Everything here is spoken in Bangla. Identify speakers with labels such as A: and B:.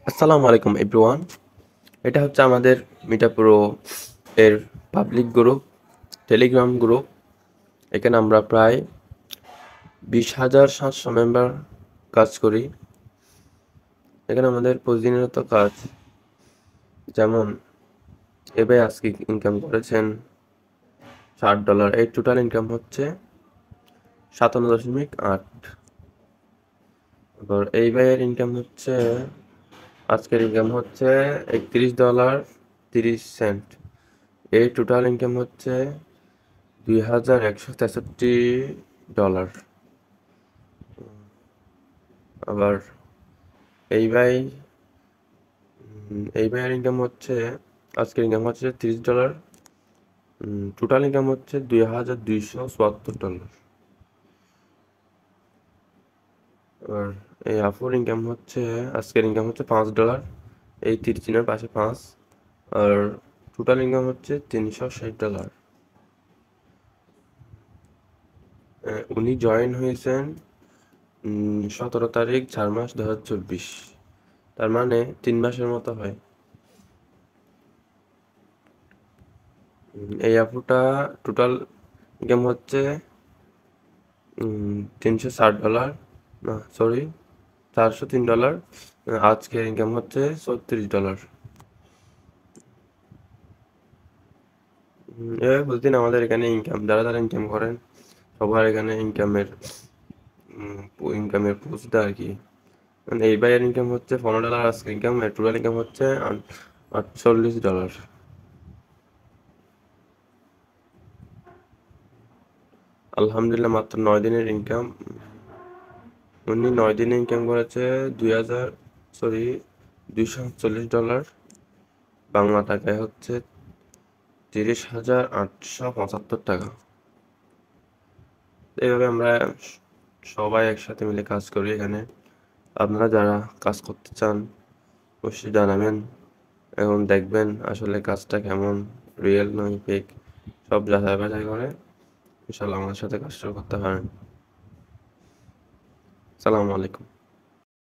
A: আসসালামু আলাইকুম এভরিওয়ান। এটা হচ্ছে আমাদের মিটাপ্রো এর পাবলিক গ্রুপ, টেলিগ্রাম গ্রুপ। এখানে আমরা প্রায় 20,700 মেম্বার কাজ করি। এখানে আমাদের প্রতিনিয়ত কাজ, যেমন এবার আজকে ইনকাম করেছেন $60। এই টোটাল ইনকাম হচ্ছে 57.8। এবার এই ভাইয়ের ইনকাম হচ্ছে, আজকের ইনকাম হচ্ছে $31.30। এই টোটাল ইনকাম হচ্ছে $2,163। আবার এই ভাই এই ভাইয়ের ইনকাম হচ্ছে, আজকের ইনকাম হচ্ছে $30। টোটাল ইনকাম হচ্ছে $2,274। আর এই আফুর ইনকাম হচ্ছে, আজকের ইনকাম হচ্ছে $5। এই 30 পাশে 5। আর টোটাল ইনকাম হচ্ছে $360। উনি জয়েন হয়েছেন 17 তারিখ 4 মাস 2024। তার মানে 3 মাসের মতো হয়। এই আপুটা টোটাল ইনকাম হচ্ছে $360, না সরি $403। আজকের ইনকাম হচ্ছে $34। এভাবে প্রতিদিন আমাদের এখানে ইনকাম, যারা যারা ইনকাম করেন সবার এখানে ইনকামের পোস্ট দেয় আর কি। মানে এই ভাইয়ের ইনকাম হচ্ছে $15, আজকের ইনকাম টোটাল ইনকাম হচ্ছে $48। আলহামদুলিল্লাহ, মাত্র 9 দিনের ইনকাম। উনি 9 দিনে ইনকাম করেছে $2,240। বাংলা টাকায় হচ্ছে 30,875 টাকা। এইভাবে আমরা সবাই একসাথে মিলে কাজ করি এখানে। আপনারা যারা কাজ করতে চান অবশ্যই জানাবেন, এবং দেখবেন আসলে কাজটা কেমন, রিয়েল নয় ফেক, সব যাচাই বাছাই করে ইনশাল্লাহ আমাদের সাথে কাজ শুরু করতে পারেন। সালামু আলাইকুম।